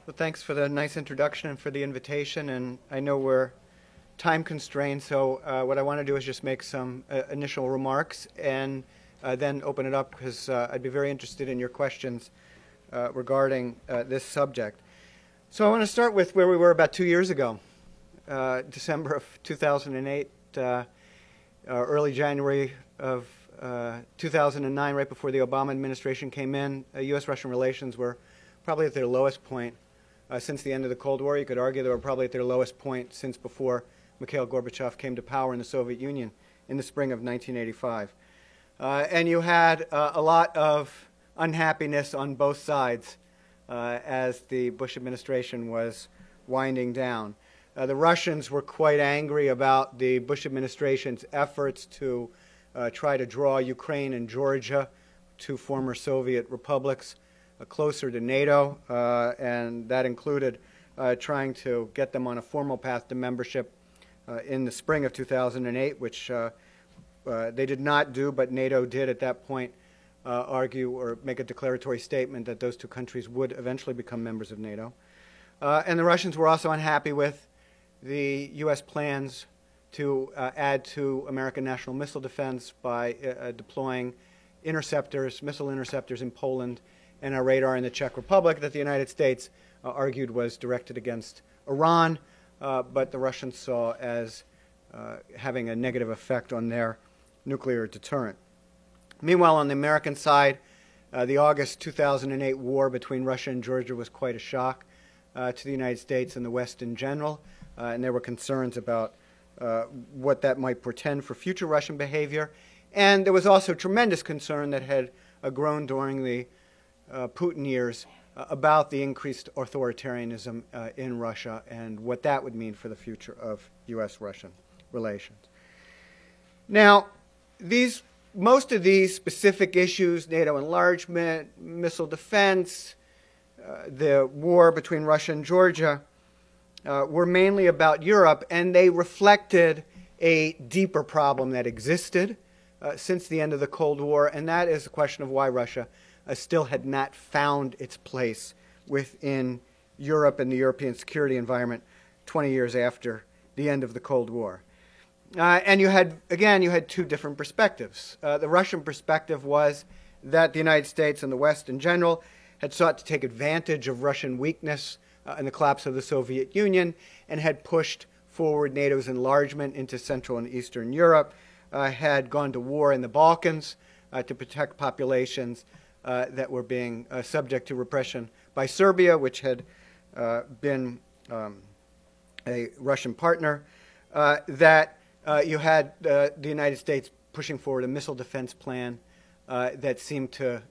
Well, thanks for the nice introduction and for the invitation. And I know we're time constrained, so what I want to do is just make some initial remarks and then open it up because I'd be very interested in your questions regarding this subject. So I want to start with where we were about 2 years ago, December of 2008, early January of 2009, right before the Obama administration came in. U.S.-Russian relations were probably at their lowest point since the end of the Cold War. You could argue they were probably at their lowest point since before Mikhail Gorbachev came to power in the Soviet Union in the spring of 1985. And you had a lot of unhappiness on both sides as the Bush administration was winding down. The Russians were quite angry about the Bush administration's efforts to try to draw Ukraine and Georgia, two former Soviet republics, closer to NATO, and that included trying to get them on a formal path to membership in the spring of 2008, which they did not do, but NATO did at that point argue or make a declaratory statement that those two countries would eventually become members of NATO. And the Russians were also unhappy with the U.S. plans to add to American national missile defense by deploying interceptors, missile interceptors in Poland and a radar in the Czech Republic that the United States argued was directed against Iran, but the Russians saw as having a negative effect on their nuclear deterrent. Meanwhile, on the American side, the August 2008 war between Russia and Georgia was quite a shock to the United States and the West in general, and there were concerns about what that might portend for future Russian behavior. And there was also tremendous concern that had grown during the Putin years about the increased authoritarianism in Russia and what that would mean for the future of U.S.-Russian relations. Now, most of these specific issues, NATO enlargement, missile defense, the war between Russia and Georgia, were mainly about Europe, and they reflected a deeper problem that existed since the end of the Cold War, and that is the question of why Russia still had not found its place within Europe and the European security environment 20 years after the end of the Cold War. And you had two different perspectives. The Russian perspective was that the United States and the West in general had sought to take advantage of Russian weakness in the collapse of the Soviet Union and had pushed forward NATO's enlargement into Central and Eastern Europe, had gone to war in the Balkans to protect populations that were being subject to repression by Serbia, which had been a Russian partner, that you had the United States pushing forward a missile defense plan that seemed to,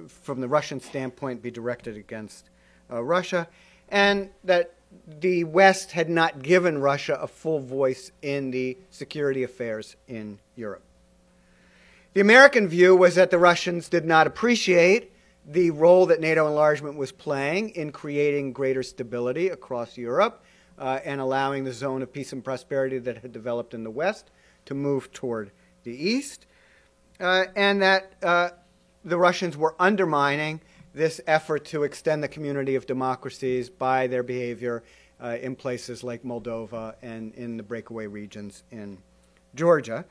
from the Russian standpoint, be directed against Russia, and that the West had not given Russia a full voice in the security affairs in Europe. The American view was that the Russians did not appreciate the role that NATO enlargement was playing in creating greater stability across Europe and allowing the zone of peace and prosperity that had developed in the West to move toward the East, and that the Russians were undermining this effort to extend the community of democracies by their behavior in places like Moldova and in the breakaway regions in Georgia.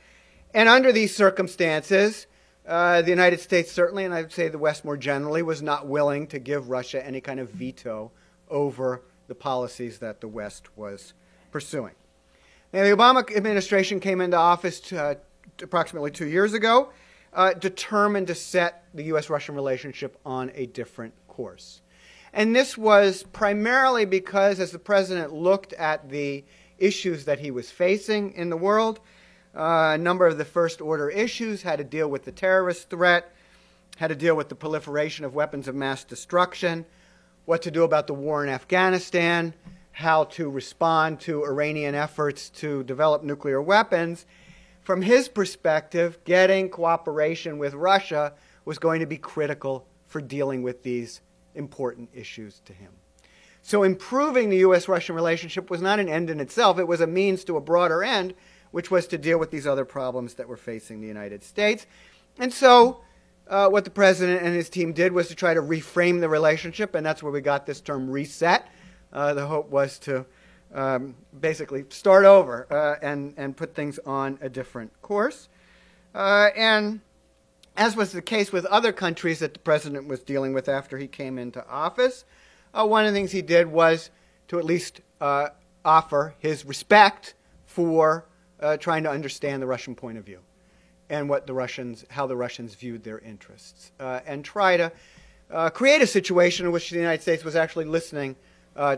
And under these circumstances, the United States certainly, and I'd say the West more generally, was not willing to give Russia any kind of veto over the policies that the West was pursuing. Now, the Obama administration came into office approximately 2 years ago, determined to set the U.S.-Russian relationship on a different course. And this was primarily because, as the president looked at the issues that he was facing in the world, a number of the first-order issues had to deal with the terrorist threat, had to deal with the proliferation of weapons of mass destruction, what to do about the war in Afghanistan, how to respond to Iranian efforts to develop nuclear weapons. From his perspective, getting cooperation with Russia was going to be critical for dealing with these important issues to him. So improving the U.S.-Russian relationship was not an end in itself. It was a means to a broader end, which was to deal with these other problems that were facing the United States. And so what the president and his team did was to try to reframe the relationship, and that's where we got this term reset. The hope was to basically start over and put things on a different course. And as was the case with other countries that the president was dealing with after he came into office, one of the things he did was to at least offer his respect for trying to understand the Russian point of view and how the Russians viewed their interests, and try to create a situation in which the United States was actually listening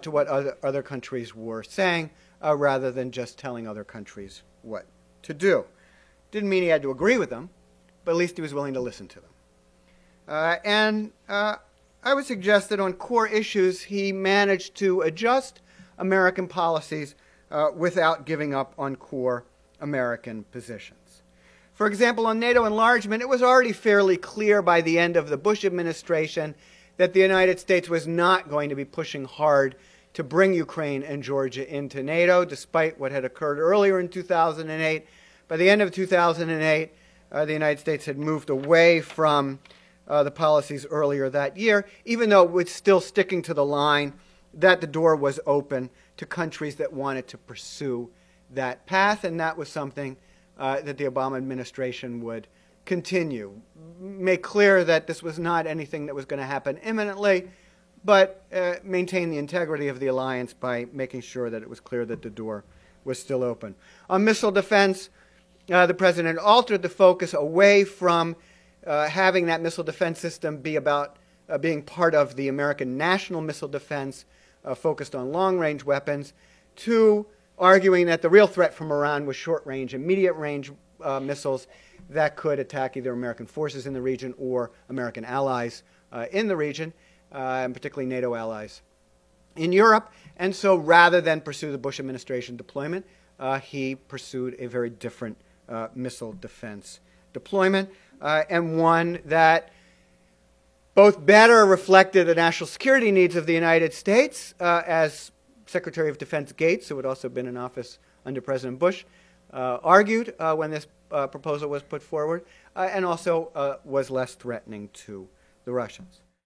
to what other countries were saying, rather than just telling other countries what to do. Didn't mean he had to agree with them, but at least he was willing to listen to them. And I would suggest that on core issues, he managed to adjust American policies without giving up on core American positions. For example, on NATO enlargement, it was already fairly clear by the end of the Bush administration that the United States was not going to be pushing hard to bring Ukraine and Georgia into NATO, despite what had occurred earlier in 2008. By the end of 2008, the United States had moved away from the policies earlier that year, even though it was still sticking to the line that the door was open to countries that wanted to pursue that path, and that was something that the Obama administration would continue. Make clear that this was not anything that was going to happen imminently, but maintain the integrity of the alliance by making sure that it was clear that the door was still open. On missile defense, the president altered the focus away from having that missile defense system be about being part of the American national missile defense focused on long-range weapons, to arguing that the real threat from Iran was short-range and medium-range missiles that could attack either American forces in the region or American allies in the region, and particularly NATO allies in Europe. And so rather than pursue the Bush administration deployment, he pursued a very different missile defense deployment, and one that both better reflected the national security needs of the United States, as Secretary of Defense Gates, who had also been in office under President Bush, argued when this proposal was put forward, and also was less threatening to the Russians.